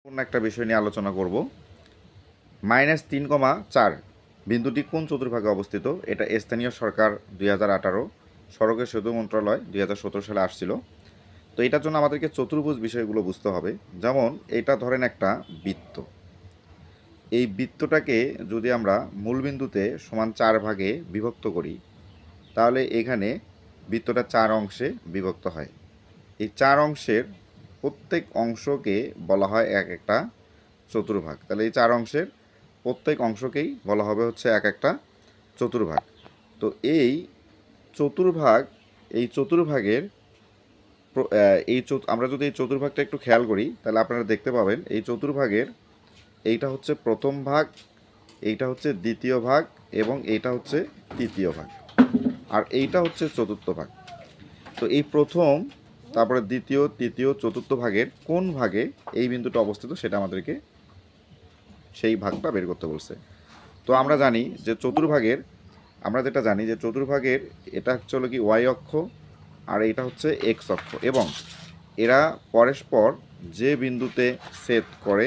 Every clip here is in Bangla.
অন্য একটা বিষয় নিয়ে আলোচনা করব। -3,4 বিন্দুটি কোন চতুর্ভাগে অবস্থিত? এটা স্থানীয় সরকার 2018, সড়কের সেতু মন্ত্রণালয় 2017 সালে আসছিল। তো এটার জন্য আমাদেরকে চতুর্ভুজ বিষয়গুলো বুঝতে হবে। যেমন এটা ধরেন একটা বৃত্ত। এই বৃত্তটাকে যদি আমরা মূলবিন্দুতে সমান 4 ভাগে বিভক্ত করি, তাহলে এখানে বৃত্তটা 4 অংশে বিভক্ত হয়। এই 4 অংশের প্রত্যেক অংশকে বলা হয় এক একটা চতুর্ভাগ। তাহলে এই 4 অংশের প্রত্যেক অংশকেই বলা হবে হচ্ছে এক একটা চতুর্ভাগ। তো এই চতুর্ভাগ এই চতুর্ভাগের আমরা যদি এই চতুর্ভাগটা একটু খেয়াল করি, তাহলে আপনারা দেখতে পাবেন এই চতুর্ভাগের এইটা হচ্ছে প্রথম ভাগ, এইটা হচ্ছে দ্বিতীয় ভাগ এবং এইটা হচ্ছে তৃতীয় ভাগ, আর এইটা হচ্ছে চতুর্থ ভাগ। তো এই প্রথম, তারপরে দ্বিতীয়, তৃতীয়, চতুর্থ ভাগের কোন ভাগে এই বিন্দুটা অবস্থিত সেটা আমাদেরকে সেই ভাগটা বের করতে বলছে। তো আমরা জানি যে চতুর্ভাগের এটা হচ্ছে হলো কি ওয়াই অক্ষ, আর এইটা হচ্ছে এক্স অক্ষ, এবং এরা পরস্পর যে বিন্দুতে ছেদ করে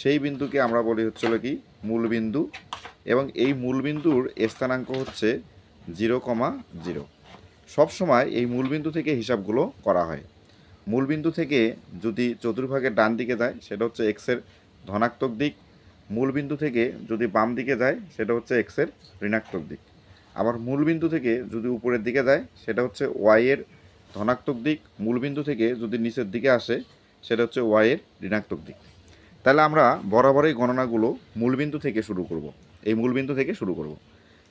সেই বিন্দুকে আমরা বলি হচ্ছে হলো কি মূলবিন্দু, এবং এই মূলবিন্দুর স্থানাঙ্ক হচ্ছে 0,0। সবসময় এই মূলবিন্দু থেকে হিসাবগুলো করা হয়। মূলবিন্দু থেকে যদি চতুর্ভাগের ডান দিকে যায় সেটা হচ্ছে এক্সের ধনাত্মক দিক, মূলবিন্দু থেকে যদি বাম দিকে যায় সেটা হচ্ছে এক্সের ঋণাত্মক দিক, আবার মূলবিন্দু থেকে যদি উপরের দিকে যায় সেটা হচ্ছে ওয়াইয়ের ধনাত্মক দিক, মূলবিন্দু থেকে যদি নিচের দিকে আসে সেটা হচ্ছে ওয়াইয়ের ঋণাত্মক দিক। তাহলে আমরা বরাবরই গণনাগুলো মূলবিন্দু থেকে শুরু করব, এই মূলবিন্দু থেকে শুরু করব।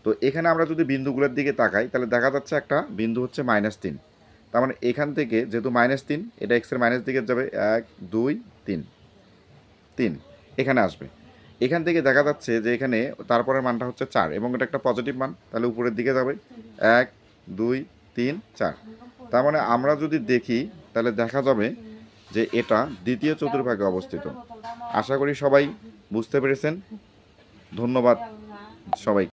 তো এখানে আমরা যদি বিন্দুগুলোর দিকে তাকাই তাহলে দেখা যাচ্ছে একটা বিন্দু হচ্ছে -3। তার মানে এখান থেকে যেহেতু -3, এটা এক্সের মাইনাস দিকে যাবে, 1 2 3 3 এখানে আসবে। এখান থেকে দেখা যাচ্ছে যে এখানে তারপরের মানটা হচ্ছে 4 এবং এটা একটা পজিটিভ মান, তাহলে উপরের দিকে যাবে 1 2 3 4। তার মানে আমরা যদি দেখি তাহলে দেখা যাবে যে এটা দ্বিতীয় চতুর্ভাগে অবস্থিত। আশা করি সবাই বুঝতে পেরেছেন। ধন্যবাদ সবাই।